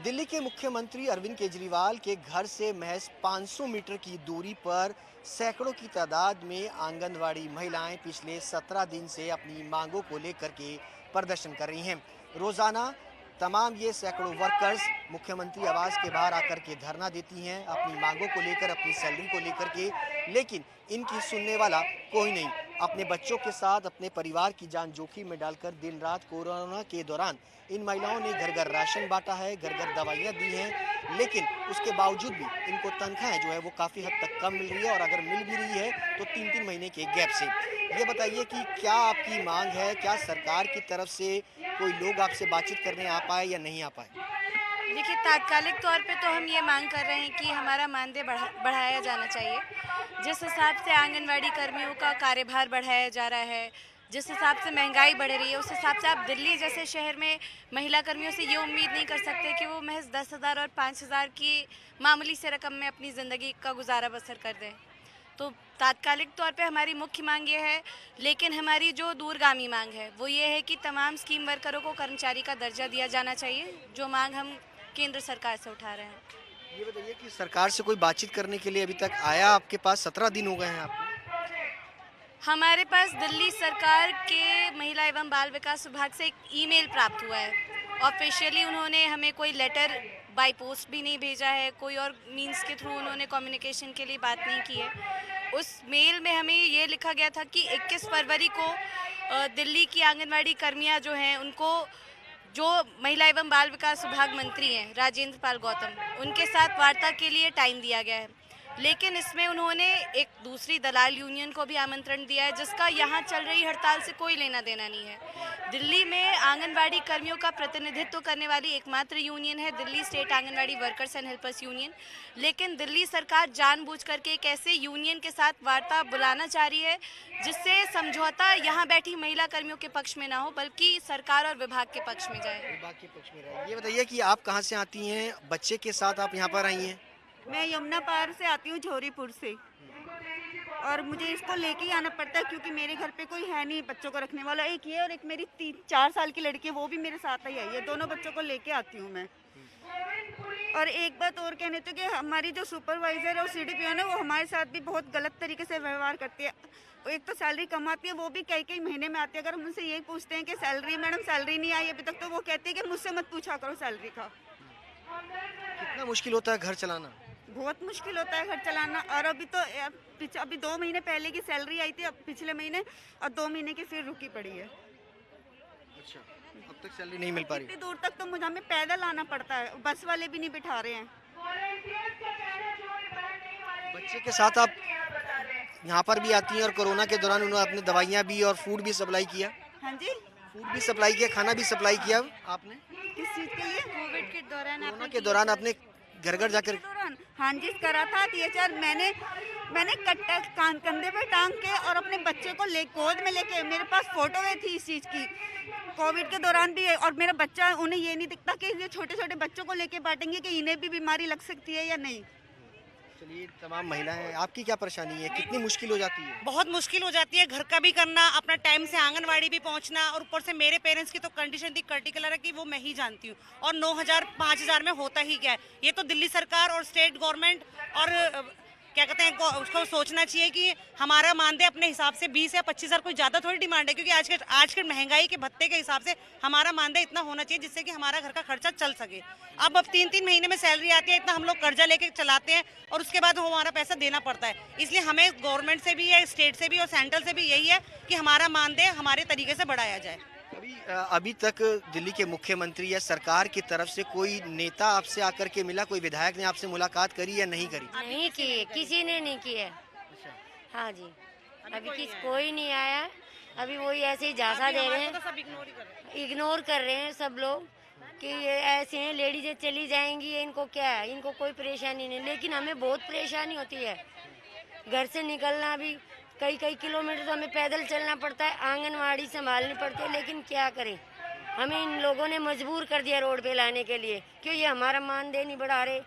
दिल्ली के मुख्यमंत्री अरविंद केजरीवाल के घर से महज 500 मीटर की दूरी पर सैकड़ों की तादाद में आंगनवाड़ी महिलाएं पिछले 17 दिन से अपनी मांगों को लेकर के प्रदर्शन कर रही हैं। रोजाना तमाम ये सैकड़ों वर्कर्स मुख्यमंत्री आवास के बाहर आकर के धरना देती हैं अपनी मांगों को लेकर, अपनी सैलरी को लेकर के, लेकिन इनकी सुनने वाला कोई नहीं। अपने बच्चों के साथ अपने परिवार की जान जोखिम में डालकर दिन रात कोरोना के दौरान इन महिलाओं ने घर घर राशन बांटा है, घर घर दवाइयाँ दी हैं, लेकिन उसके बावजूद भी इनको तनख्वाहें जो है वो काफ़ी हद तक कम मिल रही है और अगर मिल भी रही है तो 3-3 महीने के गैप से। ये बताइए कि क्या आपकी मांग है, क्या सरकार की तरफ से कोई लोग आपसे बातचीत करने आ पाए या नहीं आ पाए? देखिए, तात्कालिक तौर पे तो हम ये मांग कर रहे हैं कि हमारा मानदेय बढ़ाया जाना चाहिए। जिस हिसाब से आंगनवाड़ी कर्मियों का कार्यभार बढ़ाया जा रहा है, जिस हिसाब से महंगाई बढ़ रही है, उस हिसाब से आप दिल्ली जैसे शहर में महिला कर्मियों से ये उम्मीद नहीं कर सकते कि वो महज 10,000 और 5,000 की मामूली से रकम में अपनी ज़िंदगी का गुजारा बसर कर दें। तो तात्कालिक तौर पे हमारी मुख्य मांग ये है, लेकिन हमारी जो दूरगामी मांग है वो ये है कि तमाम स्कीम वर्करों को कर्मचारी का दर्जा दिया जाना चाहिए, जो मांग हम केंद्र सरकार से उठा रहे हैं। ये बताइए कि सरकार से कोई बातचीत करने के लिए अभी तक आया आपके पास? 17 दिन हो गए हैं आपको। हमारे पास दिल्ली सरकार के महिला एवं बाल विकास विभाग से एक ईमेल प्राप्त हुआ है। ऑफिशियली उन्होंने हमें कोई लेटर बाय पोस्ट भी नहीं भेजा है, कोई और मींस के थ्रू उन्होंने कम्युनिकेशन के लिए बात नहीं की है। उस मेल में हमें ये लिखा गया था कि 21 फरवरी को दिल्ली की आंगनवाड़ी कर्मियां जो हैं उनको, जो महिला एवं बाल विकास विभाग मंत्री हैं राजेंद्र पाल गौतम, उनके साथ वार्ता के लिए टाइम दिया गया है। लेकिन इसमें उन्होंने एक दूसरी दलाल यूनियन को भी आमंत्रण दिया है, जिसका यहाँ चल रही हड़ताल से कोई लेना देना नहीं है। दिल्ली में आंगनवाड़ी कर्मियों का प्रतिनिधित्व करने वाली एकमात्र यूनियन है Delhi state anganwadi workers and helpers union. लेकिन दिल्ली सरकार जानबूझ करके एक ऐसे यूनियन के साथ वार्ता बुलाना चाह रही है जिससे समझौता यहाँ बैठी महिला कर्मियों के पक्ष में ना हो, बल्कि सरकार और विभाग के पक्ष में जाए। विभाग के पक्ष में रहे। ये बताइए कि आप कहाँ से आती हैं, बच्चे के साथ आप यहाँ पर आई हैं? मैं यमुना पार से आती हूँ, झोरीपुर से, और मुझे इसको लेके ही आना पड़ता है क्योंकि मेरे घर पे कोई है नहीं बच्चों को रखने वाला। एक ये और एक मेरी 3-4 साल की लड़की है, वो भी मेरे साथ ही आई है। दोनों बच्चों को लेके आती हूँ मैं। और एक बात और कहने तो कि हमारी जो सुपरवाइज़र और CDPO है वो हमारे साथ भी बहुत गलत तरीके से व्यवहार करती है। एक तो सैलरी कम आती है, वो भी कई महीने में आती है। अगर हम उनसे यही पूछते हैं कि सैलरी मैडम सैलरी नहीं आई अभी तक, तो वो कहती है कि मुझसे मत पूछा करो सैलरी का। कितना मुश्किल होता है घर चलाना? बहुत मुश्किल होता है घर चलाना। और अभी 2 महीने पहले की सैलरी आई थी, अब पिछले महीने, और 2 महीने की फिर रुकी पड़ी है। अच्छा, अब तक सैलरी नहीं मिल पा रही? इतनी दूर तक तो मुझे हमें पैदल आना पड़ता है, बस वाले भी नहीं बिठा रहे हैं। बच्चे के साथ आप यहाँ पर भी आती हैं और कोरोना के दौरान उन्होंने अपनी दवाइयाँ भी और फूड भी सप्लाई किया? हाँ जी, फूड भी सप्लाई किया, खाना भी सप्लाई किया आपने? किस चीज़ के लिए? कोविड के दौरान कोरोना के दौरान आपने घर घर जाकर? हाँ जी, करा था THR। मैंने कट्टा कंधे पे टांग के और अपने बच्चे को गोद में लेके, मेरे पास फोटो है थी इस चीज़ की, कोविड के दौरान भी है। और मेरा बच्चा, उन्हें ये नहीं दिखता कि ये छोटे छोटे बच्चों को लेके बांटेंगे कि इन्हें भी बीमारी लग सकती है या नहीं। चलिए, तमाम महिलाएं, आपकी क्या परेशानी है, कितनी मुश्किल हो जाती है? बहुत मुश्किल हो जाती है, घर का भी करना, अपना टाइम से आंगनवाड़ी भी पहुंचना, और ऊपर से मेरे पेरेंट्स की तो कंडीशन इतनी क्रिटिकल है कि वो मैं ही जानती हूँ। और 9,000 5,000 में होता ही क्या है? ये तो दिल्ली सरकार और स्टेट गवर्नमेंट और क्या कहते हैं उसको सोचना चाहिए कि हमारा मानदेय अपने हिसाब से 20 या 25,000 कोई ज़्यादा थोड़ी डिमांड है, क्योंकि आज के महंगाई के भत्ते के हिसाब से हमारा मानदेय इतना होना चाहिए जिससे कि हमारा घर का खर्चा चल सके। अब 3-3 महीने में सैलरी आती है, इतना हम लोग कर्जा लेके चलाते हैं और उसके बाद हमारा पैसा देना पड़ता है। इसलिए हमें गवर्नमेंट से भी है, स्टेट से भी और सेंट्रल से भी यही है कि हमारा मानदेय हमारे तरीके से बढ़ाया जाए। अभी तक दिल्ली के मुख्यमंत्री या सरकार की तरफ से कोई नेता आपसे आकर के मिला, कोई विधायक ने आपसे मुलाकात करी या नहीं करी? नहीं की है, किसी ने नहीं की है। हाँ जी, अभी कोई नहीं आया। अभी वही ऐसे ही झांसा दे रहे हैं, इग्नोर कर रहे हैं सब लोग कि ये ऐसे हैं, लेडीजें चली जाएंगी, इनको क्या है, इनको कोई परेशानी नहीं। लेकिन हमें बहुत परेशानी होती है, घर से निकलना भी कई किलोमीटर तो हमें पैदल चलना पड़ता है, आंगनवाड़ी संभालनी पड़ती है। लेकिन क्या करें, हमें इन लोगों ने मजबूर कर दिया रोड पे लाने के लिए, क्यों ये हमारा मानदेय नहीं बढ़ा रहे।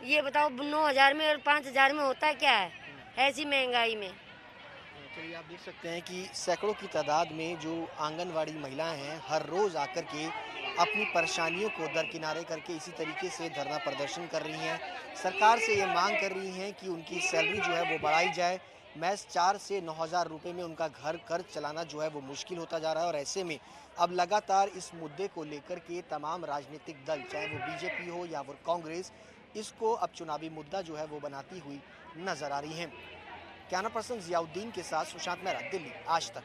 ये बताओ 9,000 में और 5,000 में होता क्या है ऐसी महंगाई में? चलिए, आप देख सकते हैं कि सैकड़ों की तादाद में जो आंगनवाड़ी महिलाएं हैं हर रोज आकर के अपनी परेशानियों को दरकिनारे करके इसी तरीके से धरना प्रदर्शन कर रही हैं। सरकार से ये मांग कर रही हैं कि उनकी सैलरी जो है वो बढ़ाई जाए। महज 4 से 9,000 रुपये में उनका घर खर्च चलाना जो है वो मुश्किल होता जा रहा है और ऐसे में अब लगातार इस मुद्दे को लेकर के तमाम राजनीतिक दल, चाहे वो बीजेपी हो या वो कांग्रेस, इसको अब चुनावी मुद्दा जो है वो बनाती हुई नजर आ रही हैं। कैमरा पर्सन जियाउद्दीन के साथ सुशांत मेहरा, दिल्ली, आज तक।